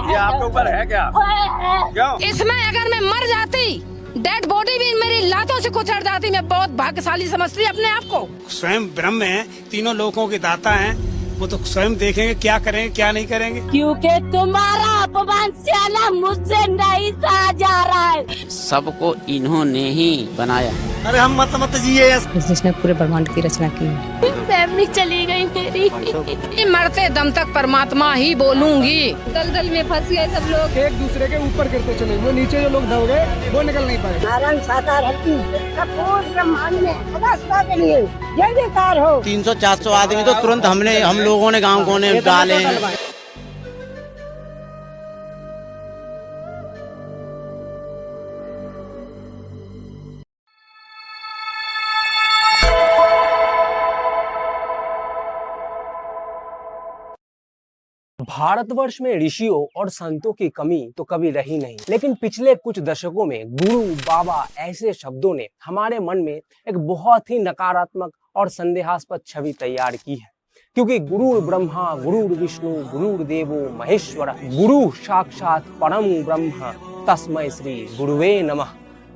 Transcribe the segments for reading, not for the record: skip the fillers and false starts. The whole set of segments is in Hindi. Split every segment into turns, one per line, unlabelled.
ये आपके ऊपर है क्या? क्यों?
इसमें अगर मैं मर जाती, डेड बॉडी भी मेरी लातों से कुचल जाती, मैं बहुत भाग्यशाली समझती अपने आप को।
स्वयं ब्रह्म है, तीनों लोकों के दाता हैं, वो तो स्वयं देखेंगे क्या करेंगे क्या नहीं करेंगे।
क्योंकि तुम्हारा अपमान स्याना मुझसे नहीं सहा जा रहा है।
सबको इन्होंने ही बनाया।
अरे हम मत जिए।
जिसने पूरे ब्रह्मांड की रचना की।
फैमिली चली गई मेरी।
मरते दम तक परमात्मा ही बोलूंगी।
दलदल में फंस गए सब लोग।
एक दूसरे के ऊपर गिरते चले, वो नीचे जो लोग दब गए वो निकल नहीं पाए।
नारायण साकार हस्ती पूरे ब्रह्मांड में सदा के लिए जय जयकार हो।
300-400 आदमी तो तुरंत हम लोगों ने गांव कोने डाले हैं।
भारतवर्ष में ऋषियों और संतों की कमी तो कभी रही नहीं, लेकिन पिछले कुछ दशकों में गुरु बाबा ऐसे शब्दों ने हमारे मन में एक बहुत ही नकारात्मक और संदेहास्पद छवि तैयार की है। क्योंकि गुरु ब्रह्मा गुरु विष्णु गुरुर्देवो महेश्वर, गुरु साक्षात परम ब्रह्म तस्मै श्री गुरुवे नमः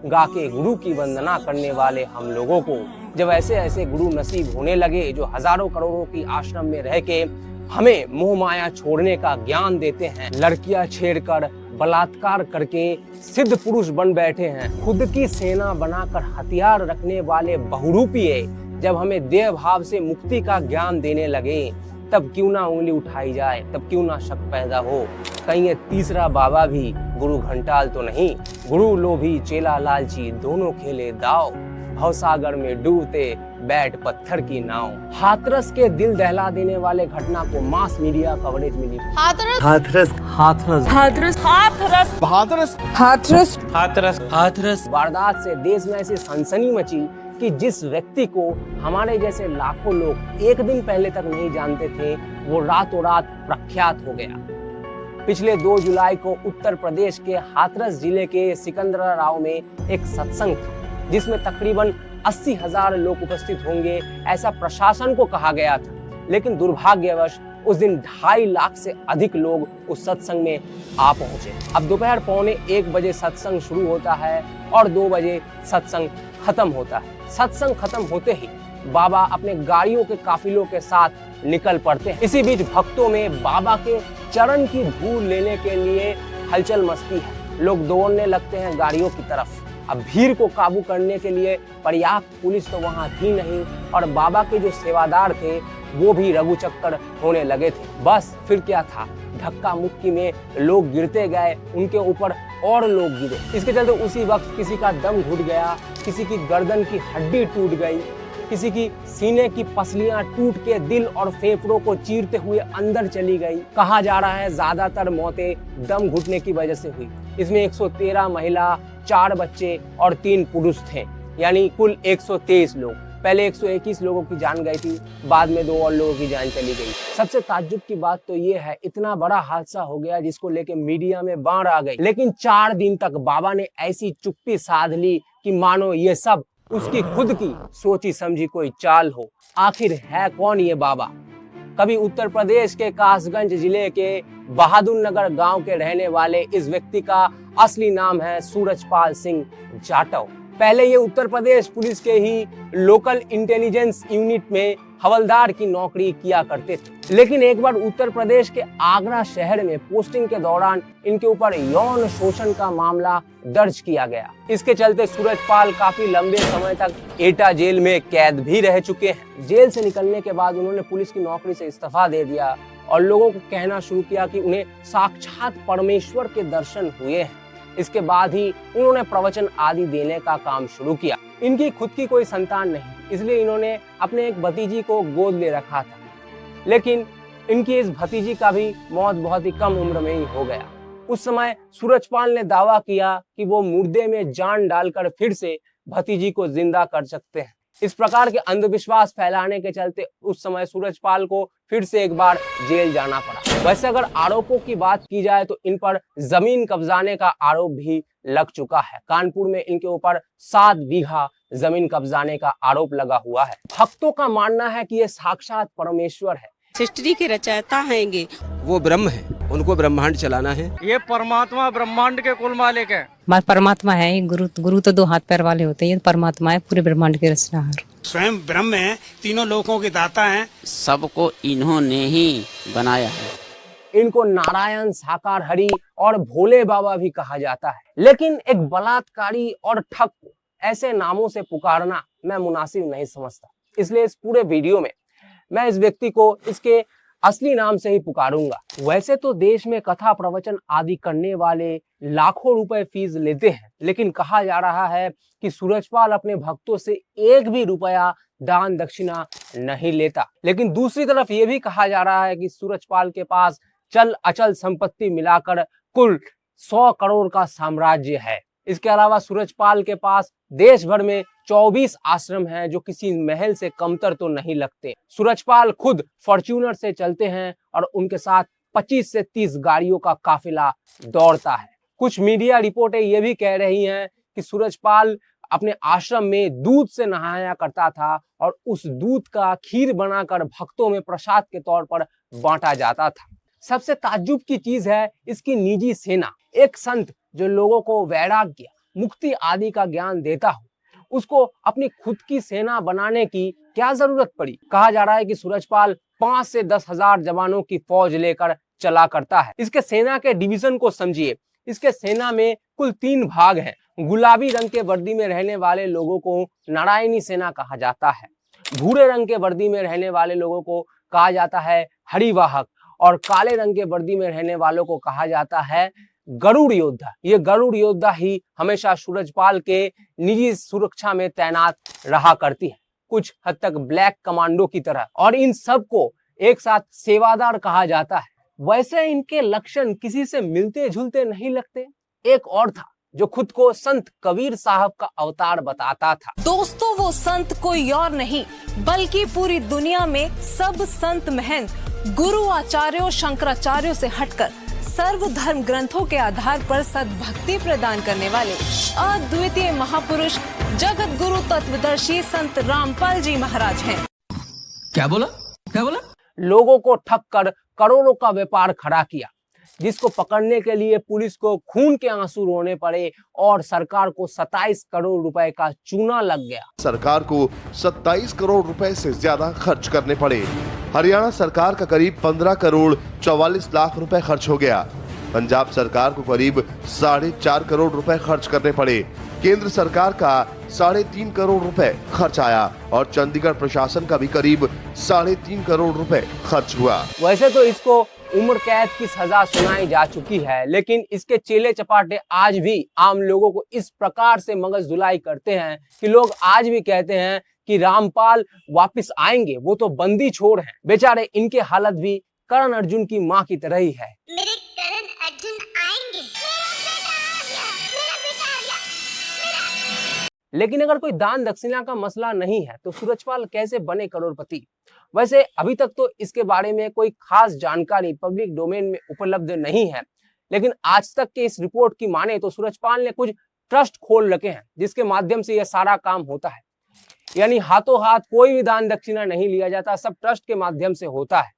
गा के गुरु की वंदना करने वाले हम लोगों को जब ऐसे ऐसे गुरु नसीब होने लगे जो हजारों करोड़ों की आश्रम में रह के हमें मोह माया छोड़ने का ज्ञान देते हैं, लड़कियां छेड़कर बलात्कार करके सिद्ध पुरुष बन बैठे हैं, खुद की सेना बनाकर हथियार रखने वाले बहुरूपीय जब हमें देह भाव से मुक्ति का ज्ञान देने लगे, तब क्यों ना उंगली उठाई जाए, तब क्यों ना शक पैदा हो कहीं ये तीसरा बाबा भी गुरु घंटाल तो नहीं। गुरु लोभी चेला लालची दोनों खेले दाव, भवसागर में डूबते बैठ पत्थर की नाव। हाथरस के दिल दहला देने वाले घटना को मास मीडिया कवरेज मिली।
हाथरस
हाथरस
हाथरस हाथरस
हाथरस
हाथरस
हाथरस
वारदात से देश में ऐसी सनसनी मची कि जिस व्यक्ति को हमारे जैसे लाखों लोग एक दिन पहले तक नहीं जानते थे, वो रातों रात प्रख्यात हो गया। पिछले 2 जुलाई को उत्तर प्रदेश के हाथरस जिले के सिकंदराबाद में एक सत्संग था जिसमें तकरीबन 80,000 लोग उपस्थित होंगे, ऐसा प्रशासन को कहा गया था। लेकिन दुर्भाग्यवश उस दिन 2.5 लाख से अधिक लोग उस सत्संग में आ पहुंचे। अब दोपहर 1:15 बजे सत्संग शुरू होता है और 2 बजे सत्संग खत्म होता है। सत्संग खत्म होते ही बाबा अपने गाड़ियों के काफिलों के साथ निकल पड़ते हैं। इसी बीच भक्तों में बाबा के चरण की धूल लेने के लिए हलचल मचती है। लोग दौड़ने लगते हैं गाड़ियों की तरफ। अब भीड़ को काबू करने के लिए पर्याप्त पुलिस तो वहां थी नहीं और बाबा के जो सेवादार थे वो भी रघु चक्कर होने लगे थे। बस फिर क्या था, धक्का मुक्की में लोग गिरते गए, उनके ऊपर और लोग गिरे। इसके चलते उसी वक्त किसी का दम घुट गया, किसी की गर्दन की हड्डी टूट गई, किसी की सीने की पसलियां टूट के दिल और फेफड़ों को चीरते हुए अंदर चली गई। कहा जा रहा है ज्यादातर मौतें दम घुटने की वजह से हुई। इसमें 113 महिला, 4 बच्चे और 3 पुरुष थे, यानी कुल 123 लोग। पहले 121 लोगों की जान गई थी, बाद में 2 और लोगों की जान चली गई। सबसे ताज्जुब की बात तो ये है, इतना बड़ा हादसा हो गया जिसको लेके मीडिया में बाढ़ आ गई, लेकिन 4 दिन तक बाबा ने ऐसी चुप्पी साध ली कि मानो ये सब उसकी खुद की सोची समझी कोई चाल हो। आखिर है कौन ये बाबा? कभी उत्तर प्रदेश के कासगंज जिले के बहादुर नगर गांव के रहने वाले इस व्यक्ति का असली नाम है सूरजपाल सिंह जाटव। पहले ये उत्तर प्रदेश पुलिस के ही लोकल इंटेलिजेंस यूनिट में हवलदार की नौकरी किया करते थे, लेकिन एक बार उत्तर प्रदेश के आगरा शहर में पोस्टिंग के दौरान इनके ऊपर यौन शोषण का मामला दर्ज किया गया। इसके चलते सूरजपाल काफी लंबे समय तक एटा जेल में कैद भी रह चुके हैं। जेल से निकलने के बाद उन्होंने पुलिस की नौकरी से इस्तीफा दे दिया और लोगों को कहना शुरू किया कि उन्हें साक्षात परमेश्वर के दर्शन हुए हैं। इसके बाद ही उन्होंने प्रवचन आदि देने का काम शुरू किया। इनकी खुद की कोई संतान नहीं, इसलिए इन्होंने अपने एक भतीजी को गोद ले रखा था, लेकिन इनकी इस भतीजी का भी मौत बहुत ही कम उम्र में ही हो गया। उस समय सूरजपाल ने दावा किया कि वो मुर्दे में जान डालकर फिर से भतीजी को जिंदा कर सकते हैं। इस प्रकार के अंधविश्वास फैलाने के चलते उस समय सूरजपाल को फिर से एक बार जेल जाना पड़ा। वैसे अगर आरोपों की बात की जाए तो इन पर जमीन कब्जाने का आरोप भी लग चुका है। कानपुर में इनके ऊपर 7 बीघा जमीन कब्जाने का आरोप लगा हुआ है। भक्तों का मानना है कि ये साक्षात परमेश्वर है।
हिस्ट्री के रचयिता हैंगे।
वो ब्रह्म है, उनको ब्रह्मांड चलाना है।
ये परमात्मा ब्रह्मांड के कुल मालिक है।
परमात्मा है, गुरु तो दो हाथ पैर वाले होते हैं, ये परमात्मा है, पूरे ब्रह्मांड के रचनाहार।
स्वयं ब्रह्म है, तीनों लोकों के दाता हैं।
सबको इन्होंने ही बनाया है।
इनको नारायण, साकार हरि और भोले बाबा भी कहा जाता है। लेकिन एक बलात्कारी और ठग को ऐसे नामों से पुकारना मैं मुनासिब नहीं समझता। इसलिए इस पूरे वीडियो में मैं इस व्यक्ति को इसके असली नाम से ही पुकारूंगा। वैसे तो देश में कथा प्रवचन आदि करने वाले लाखों रुपए फीस लेते हैं, लेकिन कहा जा रहा है कि सूरजपाल अपने भक्तों से एक भी रुपया दान दक्षिणा नहीं लेता। लेकिन दूसरी तरफ ये भी कहा जा रहा है कि सूरजपाल के पास चल अचल संपत्ति मिलाकर कुल 100 करोड़ का साम्राज्य है। इसके अलावा सूरजपाल के पास देश भर में 24 आश्रम हैं जो किसी महल से कमतर तो नहीं लगते। सूरजपाल खुद फॉर्च्यूनर से चलते हैं और उनके साथ 25 से 30 गाड़ियों का काफिला दौड़ता है। कुछ मीडिया रिपोर्टें ये भी कह रही हैं कि सूरजपाल अपने आश्रम में दूध से नहाया करता था और उस दूध का खीर बनाकर भक्तों में प्रसाद के तौर पर बांटा जाता था। सबसे ताज्जुब की चीज है इसकी निजी सेना। एक संत जो लोगों को वैराग्य, मुक्ति आदि का ज्ञान देता हो, उसको अपनी खुद की सेना बनाने की क्या जरूरत पड़ी। कहा जा रहा है कि सूरजपाल 5 से 10 हजार जवानों की फौज लेकर चला करता है। इसके सेना के डिवीजन को समझिए। इसके सेना में कुल 3 भाग हैं। गुलाबी रंग के वर्दी में रहने वाले लोगों को नारायणी सेना कहा जाता है। भूरे रंग के वर्दी में रहने वाले लोगों को कहा जाता है हरिवाहक और काले रंग के वर्दी में रहने वालों को कहा जाता है गरुड़ योद्धा। ये गरुड़ योद्धा ही हमेशा सूरजपाल के निजी सुरक्षा में तैनात रहा करती है, कुछ हद तक ब्लैक कमांडो की तरह। और इन सब को एक साथ सेवादार कहा जाता है। वैसे इनके लक्षण किसी से मिलते जुलते नहीं लगते। एक और था जो खुद को संत कबीर साहब का अवतार बताता था।
दोस्तों, वो संत कोई और नहीं बल्कि पूरी दुनिया में सब संत महंत गुरु आचार्यों शंकराचार्यों से हटकर सर्वधर्म ग्रंथों के आधार पर सद्भक्ति प्रदान करने वाले अद्वितीय महापुरुष जगत गुरु तत्वदर्शी संत रामपाल जी महाराज हैं।
क्या बोला?
लोगों को ठग कर करोड़ों का व्यापार खड़ा किया, जिसको पकड़ने के लिए पुलिस को खून के आंसू रोने पड़े और सरकार को 27 करोड़ रुपए का चूना लग गया।
सरकार को 27 करोड़ रुपए से ज्यादा खर्च करने पड़े। हरियाणा सरकार का करीब 15 करोड़ 44 लाख रुपए खर्च हो गया। पंजाब सरकार को करीब 4.5 करोड़ रुपए खर्च करने पड़े। केंद्र सरकार का 3.5 करोड़ रुपए खर्च आया और चंडीगढ़ प्रशासन का भी करीब 3.5 करोड़ रुपए खर्च हुआ।
वैसे तो इसको उम्र कैद की सजा सुनाई जा चुकी है, लेकिन इसके चेले चपाटे आज भी आम लोगों को इस प्रकार से मगज धुलाई करते हैं कि लोग आज भी कहते हैं कि रामपाल वापस आएंगे, वो तो बंदी छोड़ हैं। बेचारे इनके हालत भी करण अर्जुन की माँ की तरह ही है।
मेरे करण अर्जुन आएंगे।
लेकिन अगर कोई दान दक्षिणा का मसला नहीं है तो सूरजपाल कैसे बने करोड़पति? वैसे अभी तक तो इसके बारे में कोई खास जानकारी पब्लिक डोमेन में उपलब्ध नहीं है, लेकिन आज तक के इस रिपोर्ट की माने तो सूरजपाल ने कुछ ट्रस्ट खोल रखे हैं जिसके माध्यम से यह सारा काम होता है। यानी हाथों हाथ कोई भी दान दक्षिणा नहीं लिया जाता, सब ट्रस्ट के माध्यम से होता है।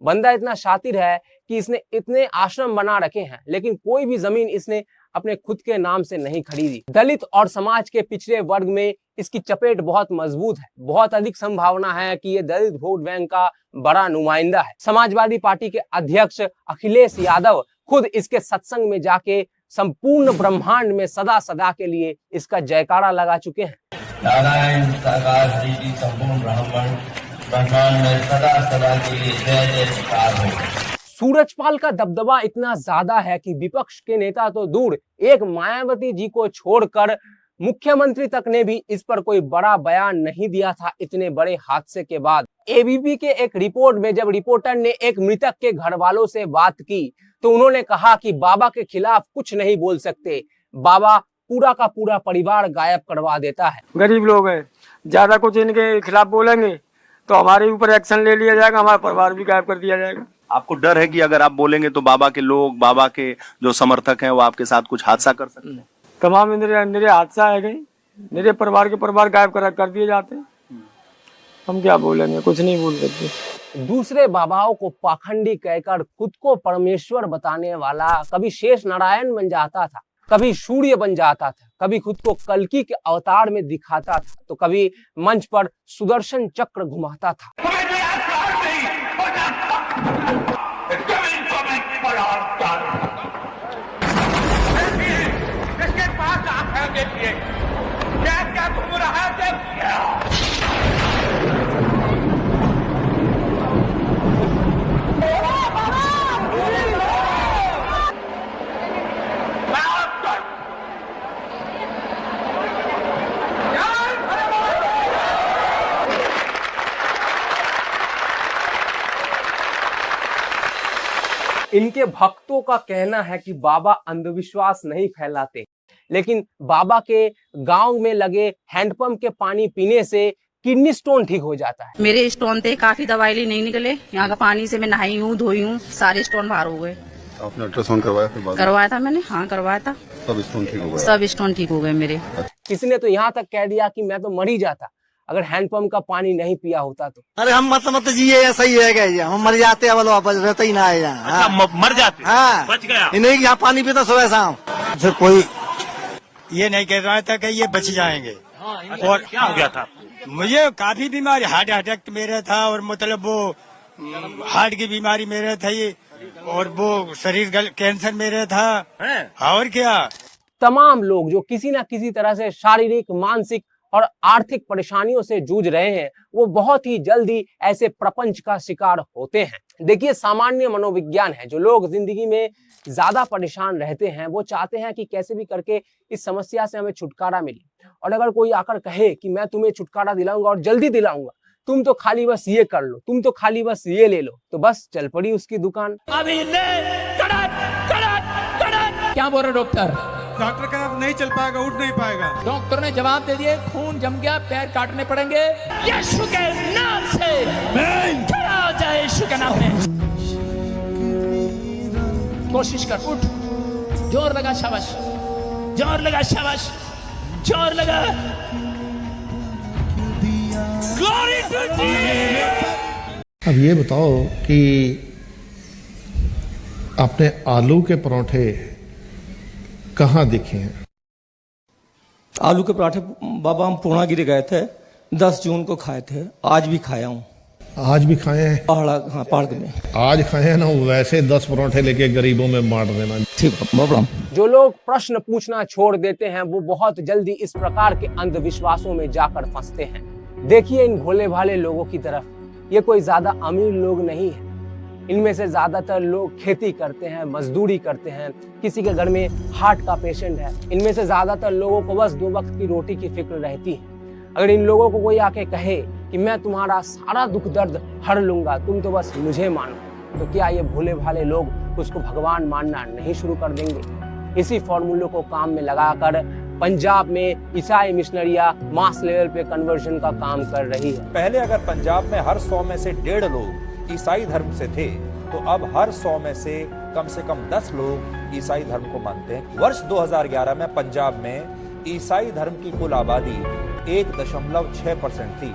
बंदा इतना शातिर है कि इसने इतने आश्रम बना रखे हैं, लेकिन कोई भी जमीन इसने अपने खुद के नाम से नहीं खरीदी। दलित और समाज के पिछड़े वर्ग में इसकी चपेट बहुत मजबूत है। बहुत अधिक संभावना है कि ये दलित वोट बैंक का बड़ा नुमाइंदा है। समाजवादी पार्टी के अध्यक्ष अखिलेश यादव खुद इसके सत्संग में जाके संपूर्ण ब्रह्मांड में सदा सदा के लिए इसका जयकारा लगा चुके हैं।
नारायण साकार जी की संपूर्ण ब्रह्मांड में सदा सदा के लिए जय जयकार हो।
सूरजपाल का दबदबा इतना ज्यादा है कि विपक्ष के नेता तो दूर, एक मायावती जी को छोड़कर मुख्यमंत्री तक ने भी इस पर कोई बड़ा बयान नहीं दिया था इतने बड़े हादसे के बाद। एबीपी के एक रिपोर्ट में जब रिपोर्टर ने एक मृतक के घर वालों से बात की तो उन्होंने कहा कि बाबा के खिलाफ कुछ नहीं बोल सकते, बाबा पूरा का पूरा परिवार गायब करवा देता है।
गरीब लोग हैं, ज्यादा कुछ इनके खिलाफ बोलेंगे तो हमारे ऊपर एक्शन ले लिया जाएगा, हमारा परिवार भी गायब कर दिया जाएगा।
आपको डर है कि अगर आप बोलेंगे तो बाबा के लोग, बाबा के जो समर्थक हैं वो आपके साथ कुछ हादसा कर सकते हैं?
तमाम मेरे हादसा है गई, मेरे परिवार के परिवार गायब कर दिए जाते हैं। हम क्या बोलेंगे, कुछ नहीं बोल सकते।
दूसरे बाबाओं को पाखंडी कहकर खुद को परमेश्वर बताने वाला कभी शेष नारायण बन जाता था, कभी सूर्य बन जाता था, कभी खुद को कल्कि के अवतार में दिखाता था, तो कभी मंच पर सुदर्शन चक्र घुमाता था। इनके भक्तों का कहना है कि बाबा अंधविश्वास नहीं फैलाते, लेकिन बाबा के गांव में लगे हैंडपंप के पानी पीने से किडनी स्टोन ठीक हो जाता है।
मेरे स्टोन थे, काफी दवाई ली नहीं निकले। यहाँ का पानी से मैं नहाई हूँ, धोई हूँ, सारे स्टोन बाहर हो गए।
आपने अल्ट्रासाउंड करवाया फिर बाद?
करवाया था मैंने, हाँ करवाया था।
सब स्टोन ठीक हो गए?
सब स्टोन ठीक हो गए मेरे।
किसी ने तो यहाँ तक कह दिया कि मैं तो मर ही जाता अगर हैंडपंप का पानी नहीं पिया होता तो।
अरे हम मत जी ऐसा ही है क्या, हम मर जाते हैं, वापस रहते ही ना है यहाँ।
मर जाते,
हाँ,
बच गया।
नहीं यहाँ पानी पीता सुबह शाम। कोई
ये नहीं कह रहा था कि ये बच जाएंगे। और
क्या हो गया था?
मुझे काफी बीमारी, हार्ट अटैक मेरा था, और मतलब वो हार्ट की बीमारी मेरा था ये, और वो शरीर कैंसर मेरा था। और क्या,
तमाम लोग जो किसी न किसी तरह से शारीरिक, मानसिक और आर्थिक परेशानियों से जूझ रहे हैं, वो बहुत ही जल्दी ऐसे प्रपंच का शिकार होते हैं। देखिए, सामान्य मनोविज्ञान है। जो लोग जिंदगी में ज्यादा परेशान रहते हैं वो चाहते हैं कि कैसे भी करके इस समस्या से हमें छुटकारा मिले। और अगर कोई आकर कहे कि मैं तुम्हें छुटकारा दिलाऊंगा और जल्दी दिलाऊंगा, तुम तो खाली बस ये कर लो, तुम तो खाली बस ये ले लो, तो बस चल पड़ी उसकी दुकान।
क्या बोल रहे डॉक्टर?
डॉक्टर का नहीं चल पाएगा, उठ नहीं पाएगा।
डॉक्टर ने जवाब दे दिए, खून जम गया, पैर काटने पड़ेंगे। यीशु के नाम से खड़ा हो जाए, यीशु के नाम में। कोशिश कर, उठ, जोर लगा, शाबाश, जोर लगा, शाबाश, जोर लगा। Glory to Jesus.
अब ये बताओ कि आपने आलू के परोठे कहाँ देखे हैं?
आलू के पराठे बाबा हम पूर्णागिरी गए थे, 10 जून को खाए थे, आज भी खाया हूँ।
आज भी खाए हैं?
पहाड़ में
आज खाए हैं ना, वैसे 10 परोठे लेके गरीबों में बांट देना।
ठीक बाबा।
जो लोग प्रश्न पूछना छोड़ देते हैं वो बहुत जल्दी इस प्रकार के अंधविश्वासों में जाकर फंसते हैं। देखिए इन भोले भाले लोगों की तरफ, ये कोई ज्यादा अमीर लोग नहीं है। इनमें से ज्यादातर लोग खेती करते हैं, मजदूरी करते हैं, किसी के घर में हार्ट का पेशेंट है। इनमें से ज्यादातर लोगों को बस 2 वक्त की रोटी की फिक्र रहती है। अगर इन लोगों को कोई आके कहे कि मैं तुम्हारा सारा दुख दर्द हर लूंगा, तुम तो बस मुझे मानो, तो क्या ये भोले भाले लोग उसको भगवान मानना नहीं शुरू कर देंगे? इसी फॉर्मूले को काम में लगाकर पंजाब में ईसाई मिशनरियां मास लेवल पे कन्वर्जन का काम कर रही है।
पहले अगर पंजाब में हर 100 में से 1.5 लोग ईसाई धर्म से थे, तो अब हर 100 में से कम 10 लोग ईसाई धर्म को मानते हैं। वर्ष 2011 में पंजाब में ईसाई धर्म की कुल आबादी 1.6% थी,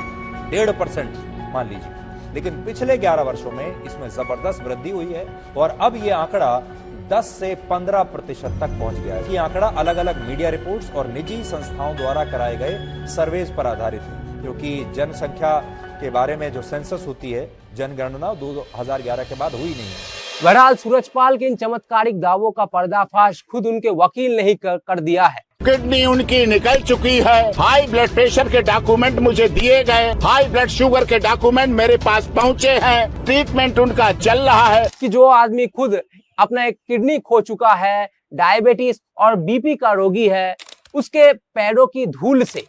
1.5% मान लीजिए। लेकिन पिछले 11 वर्षों में इसमें जबरदस्त वृद्धि हुई है और अब ये आंकड़ा 10 से 15% तक पहुंच गया है। ये आंकड़ा अलग अलग मीडिया रिपोर्ट्स और निजी संस्थाओं द्वारा कराए गए सर्वेज पर आधारित है, क्योंकि जनसंख्या के बारे में जो सेंसस होती है, जनगणना 2011 के बाद हुई नहीं है।
बहरहाल सूरजपाल के इन चमत्कारिक दावों का पर्दाफाश खुद उनके वकील ने ही कर दिया है।
किडनी उनकी निकल चुकी है, हाई ब्लड प्रेशर के डॉक्यूमेंट मुझे दिए गए, हाई ब्लड शुगर के डॉक्यूमेंट मेरे पास पहुंचे हैं, ट्रीटमेंट उनका चल रहा है।
कि जो आदमी खुद अपना एक किडनी खो चुका है, डायबिटीज और बीपी का रोगी है, उसके पैरों की धूल से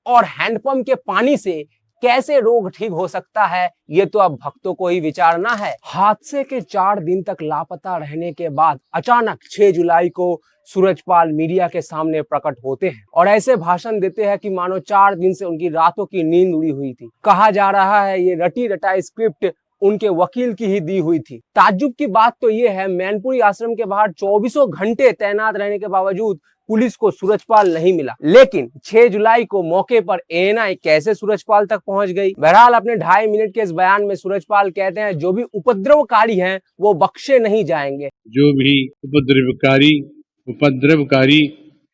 और हैंडपंप के पानी से कैसे रोग ठीक हो सकता है, ये तो अब भक्तों को ही विचारना है। हादसे के 4 दिन तक लापता रहने के बाद अचानक 6 जुलाई को सूरजपाल मीडिया के सामने प्रकट होते हैं और ऐसे भाषण देते हैं कि मानो 4 दिन से उनकी रातों की नींद उड़ी हुई थी। कहा जा रहा है ये रटी रटाई स्क्रिप्ट उनके वकील की ही दी हुई थी। ताज्जुब की बात तो ये है, मैनपुरी आश्रम के बाहर 24 घंटे तैनात रहने के बावजूद पुलिस को सूरजपाल नहीं मिला। लेकिन 6 जुलाई को मौके पर एएनआई कैसे सूरजपाल तक पहुंच गई? बहरहाल अपने 2.5 मिनट के इस बयान में सूरजपाल कहते हैं जो भी उपद्रवकारी हैं वो बख्शे नहीं जाएंगे।
जो भी उपद्रवकारी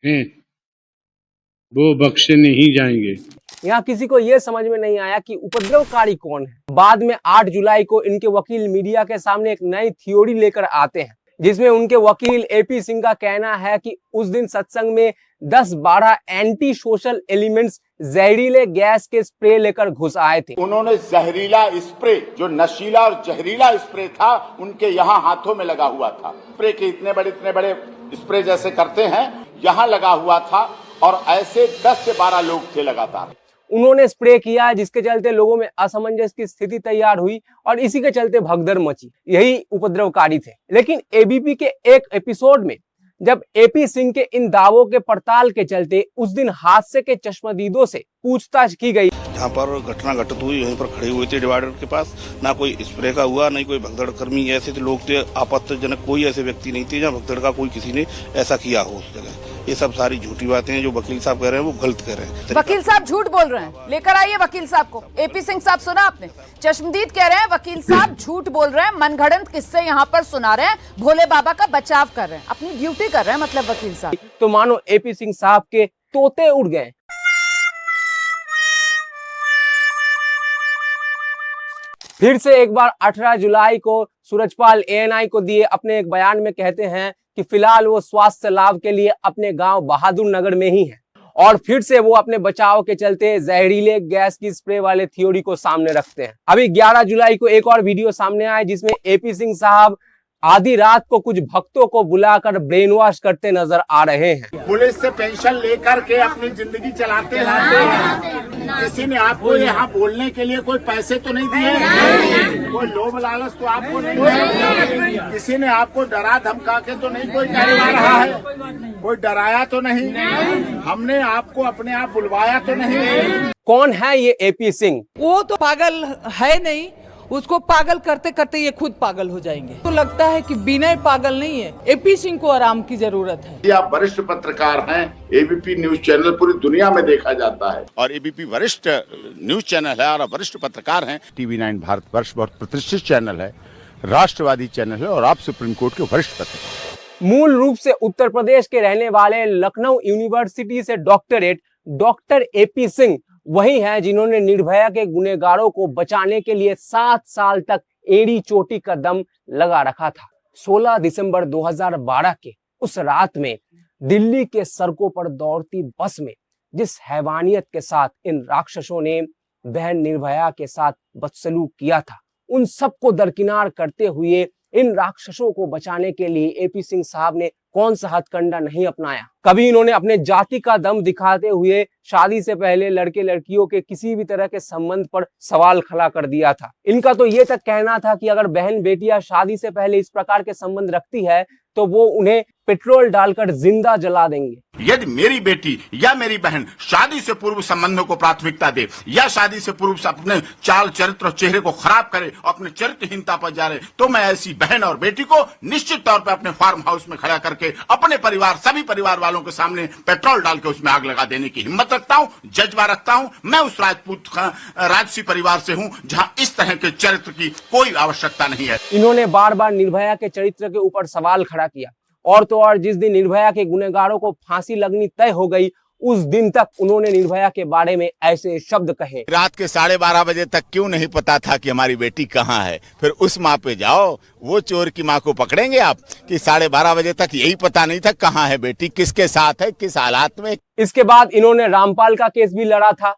हैं वो बख्शे नहीं जाएंगे।
यहाँ किसी को ये समझ में नहीं आया कि उपद्रवकारी कौन है। बाद में 8 जुलाई को इनके वकील मीडिया के सामने एक नई थ्योरी लेकर आते हैं, जिसमें उनके वकील एपी सिंह का कहना है कि उस दिन सत्संग में 10-12 एंटी सोशल एलिमेंट्स जहरीले गैस के स्प्रे लेकर घुस आए थे।
उन्होंने जहरीला स्प्रे, जो नशीला और जहरीला स्प्रे था, उनके यहाँ हाथों में लगा हुआ था। स्प्रे के इतने बड़े स्प्रे जैसे करते हैं, यहाँ लगा हुआ था और ऐसे 10 से 12 लोग थे लगातार।
उन्होंने स्प्रे किया, जिसके चलते लोगों में असमंजस की स्थिति तैयार हुई और इसी के चलते भगदड़ मची। यही उपद्रवकारी थे। लेकिन एबीपी के एक एपिसोड में जब एपी सिंह के इन दावों के पड़ताल के चलते उस दिन हादसे के चश्मदीदों से पूछताछ की गई।
जहाँ पर घटना घटित हुई वहीं पर खड़े हुए थे डिवाइडर के पास, ना कोई स्प्रे का हुआ, नहीं कोई भगदड़ कर्मी ऐसे थे लोग थे, आपत्तिजनक कोई ऐसे व्यक्ति नहीं थे जहाँ भगदड़ का कोई किसी ने ऐसा किया हो उस जगह। ये सब सारी झूठी बातें हैं जो वकील साहब कह रहे हैं, वो गलत कह रहे हैं।
वकील साहब झूठ बोल रहे हैं, लेकर आइए वकील साहब को। एपी सिंह साहब सुना आपने, चश्मदीद कह रहे हैं वकील साहब झूठ बोल रहे हैं, मनगढ़ंत किस्से यहाँ पर सुना रहे हैं, भोले बाबा का बचाव कर रहे हैं, अपनी ड्यूटी कर रहे हैं मतलब वकील साहब।
तो मानो एपी सिंह साहब के तोते उड़ गए। फिर से एक बार 18 जुलाई को सूरजपाल एएनआई को दिए अपने एक बयान में कहते हैं कि फिलहाल वो स्वास्थ्य लाभ के लिए अपने गांव बहादुर नगर में ही है और फिर से वो अपने बचाव के चलते जहरीले गैस की स्प्रे वाले थ्योरी को सामने रखते हैं। अभी 11 जुलाई को एक और वीडियो सामने आया जिसमें एपी सिंह साहब आधी रात को कुछ भक्तों को बुलाकर ब्रेन वॉश करते नजर आ रहे हैं।
पुलिस से पेंशन लेकर के अपनी जिंदगी चलाते हैं। किसी ने आपको यहाँ बोलने के लिए कोई पैसे तो नहीं दिए, कोई लोभ लालच तो आपको नहीं दिया, किसी ने आपको डरा धमका के तो नहीं कोई करवा रहा है, कोई डराया तो नहीं, हमने आपको अपने आप बुलवाया तो नहीं।
कौन है ये एपी सिंह?
वो तो पागल है नहीं, उसको पागल करते करते ये खुद पागल हो जाएंगे। तो लगता है कि विनय पागल नहीं है, एपी सिंह को आराम की जरूरत है।
आप वरिष्ठ पत्रकार हैं, एबीपी न्यूज चैनल पूरी दुनिया में देखा जाता है और एबीपी वरिष्ठ न्यूज चैनल है और वरिष्ठ पत्रकार हैं। TV9 भारतवर्ष बहुत प्रतिष्ठित चैनल है, राष्ट्रवादी चैनल है और आप सुप्रीम कोर्ट के वरिष्ठ पत्रकार।
मूल रूप से उत्तर प्रदेश के रहने वाले लखनऊ यूनिवर्सिटी से डॉक्टरेट डॉक्टर एपी सिंह वही हैं जिन्होंने निर्भया के गुनहगारों को बचाने के लिए 7 साल तक एड़ी चोटी का दम लगा रखा था। 16 दिसंबर 2012 के उस रात में दिल्ली के सड़कों पर दौड़ती बस में जिस हैवानियत के साथ इन राक्षसों ने बहन निर्भया के साथ बदसलूक किया था, उन सबको दरकिनार करते हुए इन राक्षसों को बचाने के लिए एपी सिंह साहब ने कौन सा हथकंडा नहीं अपनाया। कभी इन्होंने अपने जाति का दम दिखाते हुए शादी से पहले लड़के लड़कियों के किसी भी तरह के संबंध पर सवाल खड़ा कर दिया था। इनका तो ये तक कहना था कि अगर बहन बेटियां शादी से पहले इस प्रकार के संबंध रखती है तो वो उन्हें पेट्रोल डालकर जिंदा जला देंगे।
यदि मेरी बेटी या मेरी बहन शादी से पूर्व संबंधों को प्राथमिकता दे या शादी से पूर्व अपने चाल चरित्र और चेहरे को खराब करे और अपने चरित्रहीनता पर जा रहे, तो मैं ऐसी बहन और बेटी को निश्चित तौर पर अपने फार्म हाउस में खड़ा करके अपने परिवार, सभी परिवार वालों के सामने पेट्रोल डाल के उसमें आग लगा देने की हिम्मत रखता हूँ, जज्बा रखता हूँ। मैं उस राजपूत राजसी परिवार से हूँ जहाँ इस तरह के चरित्र की कोई आवश्यकता नहीं है।
इन्होंने बार बार निर्भया के चरित्र के ऊपर सवाल खड़ा किया और तो और जिस दिन निर्भया के गुनहगारों को फांसी लगनी तय हो गई उस दिन तक उन्होंने निर्भया के बारे में ऐसे शब्द कहे।
रात के 12:30 बजे तक क्यों नहीं पता था कि हमारी बेटी कहाँ है? फिर उस माँ पे जाओ, वो चोर की माँ को पकड़ेंगे आप कि 12:30 बजे तक यही पता नहीं था कहाँ है बेटी, किसके साथ है, किस हालात में।
इसके बाद इन्होंने रामपाल का केस भी लड़ा था।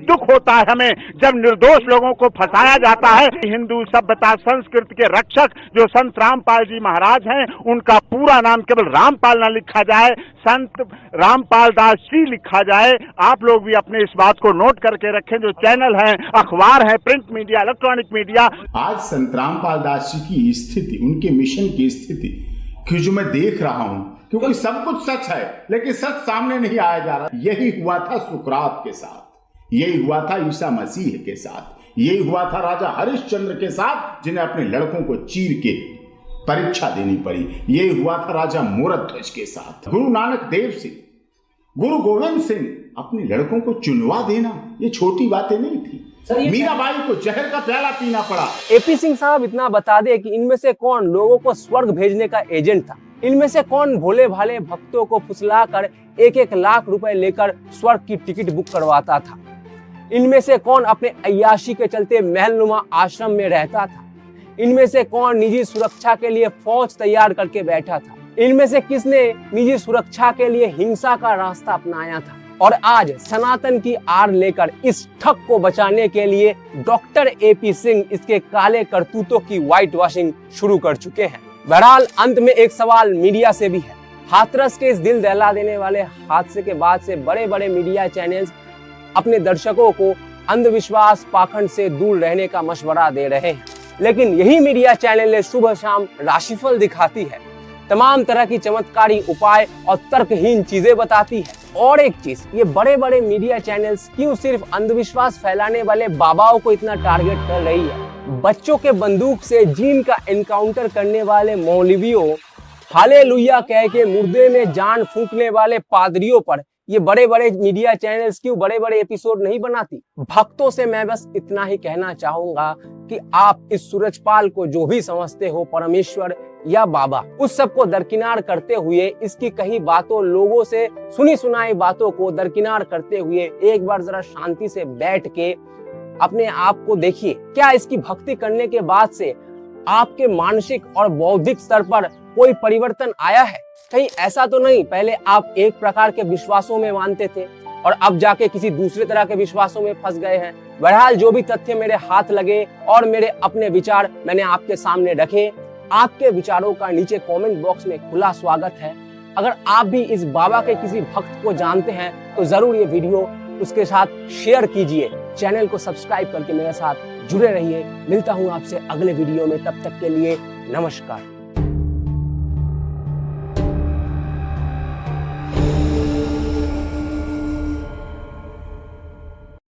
दुख होता है हमें जब निर्दोष लोगों को फंसाया जाता है। हिंदू सभ्यता संस्कृति के रक्षक जो संत रामपाल जी महाराज हैं, उनका पूरा नाम केवल रामपाल न लिखा जाए, संत रामपाल दास जी लिखा जाए। आप लोग भी अपने इस बात को नोट करके रखें। जो चैनल हैं, अखबार है, प्रिंट मीडिया, इलेक्ट्रॉनिक मीडिया, आज संत रामपाल दास जी की स्थिति, उनके मिशन की स्थिति कि जो मैं देख रहा हूं, क्योंकि सब कुछ सच है लेकिन सच सामने नहीं आया जा रहा। यही हुआ था सुकरात के साथ,
यही हुआ था ईसा मसीह के साथ, यही हुआ था राजा हरिश्चंद्र के साथ, जिन्हें अपने लड़कों को चीर के परीक्षा देनी पड़ी। यही हुआ था राजा मोरध्वज के साथ, गुरु नानक देव सिंह, गुरु गोविंद सिंह, अपने लड़कों को चुनवा देना ये छोटी बातें नहीं थी। मीराबाई को जहर का प्याला पीना पड़ा।
एपी सिंह साहब इतना बता दे कि इनमें से कौन लोगों को स्वर्ग भेजने का एजेंट था, इनमें से कौन भोले भाले भक्तों को फुसलाकर 1-1 लाख रुपए लेकर स्वर्ग की टिकट बुक करवाता था, इनमें से कौन अपने अय्याशी के चलते महलनुमा आश्रम में रहता था, इनमें से कौन निजी सुरक्षा के लिए फौज तैयार करके बैठा था, इनमें से किसने निजी सुरक्षा के लिए हिंसा का रास्ता अपनाया था। और आज सनातन की आड़ लेकर इस ठग को बचाने के लिए डॉक्टर एपी सिंह इसके काले करतूतों की व्हाइट वॉशिंग शुरू कर चुके हैं। बहरहाल अंत में एक सवाल मीडिया से भी है। हाथरस के इस दिल दहला देने वाले हादसे के बाद से बड़े बड़े मीडिया चैनल्स अपने दर्शकों को अंधविश्वास पाखंड से दूर रहने का मशवरा दे रहे हैं, लेकिन यही मीडिया चैनल सुबह शाम राशिफल दिखाती है, तमाम तरह की चमत्कारी उपाय और तर्कहीन चीजें बताती है। और एक चीज, ये बड़े बड़े मीडिया चैनल्स क्यों सिर्फ अंधविश्वास फैलाने वाले बाबाओं को इतना टारगेट कर रही है? बच्चों के बंदूक से जीन का एनकाउंटर करने वाले मौलवियों, हालेलुया कह के मुर्दे में जान फूंकने वाले पादरियों पर ये बड़े बड़े मीडिया चैनल्स क्यों बड़े बड़े एपिसोड नहीं बनाती? भक्तों से मैं बस इतना ही कहना चाहूंगा कि आप इस सूरजपाल को जो भी समझते हो, परमेश्वर या बाबा, उस सब को दरकिनार करते हुए, इसकी कही बातों, लोगों से सुनी सुनाई बातों को दरकिनार करते हुए एक बार जरा शांति से बैठ के अपने आप को देखिए। क्या इसकी भक्ति करने के बाद से आपके मानसिक और बौद्धिक स्तर पर कोई परिवर्तन आया है? कहीं ऐसा तो नहीं पहले आप एक प्रकार के विश्वासों में मानते थे और अब जाके किसी दूसरे तरह के विश्वासों में फंस गए हैं? बहरहाल जो भी तथ्य मेरे हाथ लगे और मेरे अपने विचार मैंने आपके सामने रखे, आपके विचारों का नीचे कमेंट बॉक्स में खुला स्वागत है। अगर आप भी इस बाबा के किसी भक्त को जानते हैं तो जरूर ये वीडियो उसके साथ शेयर कीजिए। चैनल को सब्सक्राइब करके मेरे साथ जुड़े रहिए। मिलता हूँ आपसे अगले वीडियो में, तब तक के लिए नमस्कार।